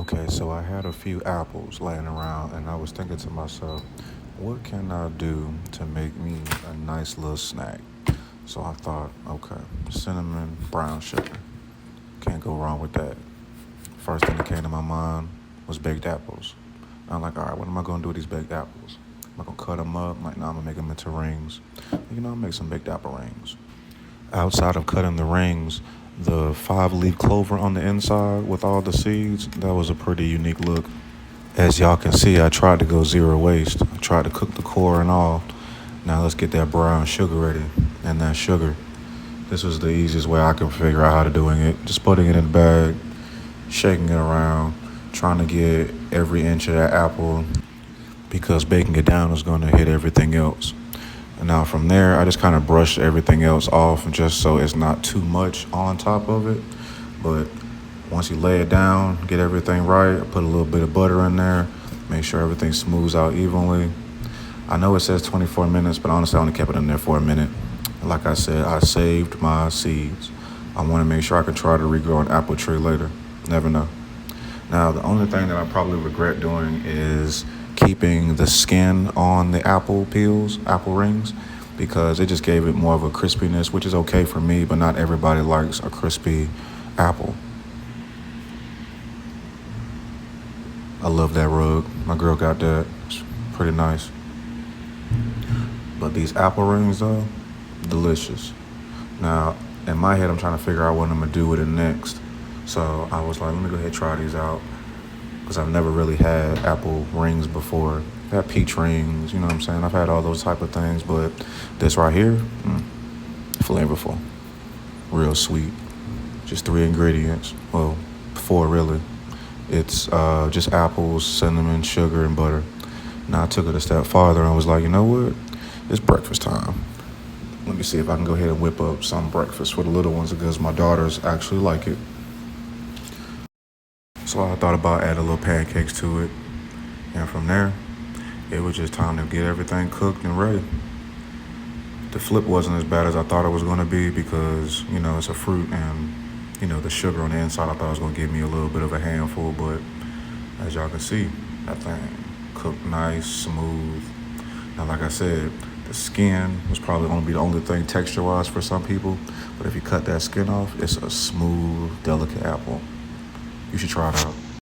Okay, so I had a few apples laying around, and I was thinking to myself, what can I do to make me a nice little snack? So I thought, okay, cinnamon, brown sugar. Can't go wrong with that. First thing that came to my mind was baked apples. I'm like, all right, what am I going to do with these baked apples? Am I going to cut them up? I'm like, no, I'm going to make them into rings. I'll make some baked apple rings. Outside of cutting the rings, the 5-leaf clover on the inside with all the seeds, that was a pretty unique look. As y'all can see, I tried to go zero waste. I tried to cook the core and all. Now let's get that brown sugar ready. And that sugar, this was the easiest way I can figure out how to doing it. Just putting it in the bag, shaking it around, trying to get every inch of that apple because baking it down is going to hit everything else. And now from there, I just kind of brush everything else off just so it's not too much on top of it. But once you lay it down, get everything right, I put a little bit of butter in there, make sure everything smooths out evenly. I know it says 24 minutes, but honestly, I only kept it in there for a minute. Like I said, I saved my seeds. I want to make sure I can try to regrow an apple tree later. Never know. Now, the only thing that I probably regret doing is keeping the skin on the apple peels, apple rings, because it just gave it more of a crispiness, which is okay for me, but not everybody likes a crispy apple. I love that rug. My girl got that. It's pretty nice. But these apple rings, though, delicious. Now, in my head, I'm trying to figure out what I'm going to do with it next. So I was like, let me go ahead and try these out because I've never really had apple rings before. I've had peach rings, you know what I'm saying? I've had all those type of things, but this right here, flavorful, real sweet. Just 3 ingredients. Well, 4 really. It's just apples, cinnamon, sugar, and butter. Now I took it a step farther and was like, you know what? It's breakfast time. Let me see if I can go ahead and whip up some breakfast for the little ones because my daughters actually like it. So I thought about adding a little pancakes to it. And from there, it was just time to get everything cooked and ready. The flip wasn't as bad as I thought it was going to be because, it's a fruit and, the sugar on the inside, I thought it was going to give me a little bit of a handful. But as y'all can see, that thing cooked nice, smooth. Now, like I said, the skin was probably going to be the only thing texture-wise for some people. But if you cut that skin off, it's a smooth, delicate apple. You should try it out.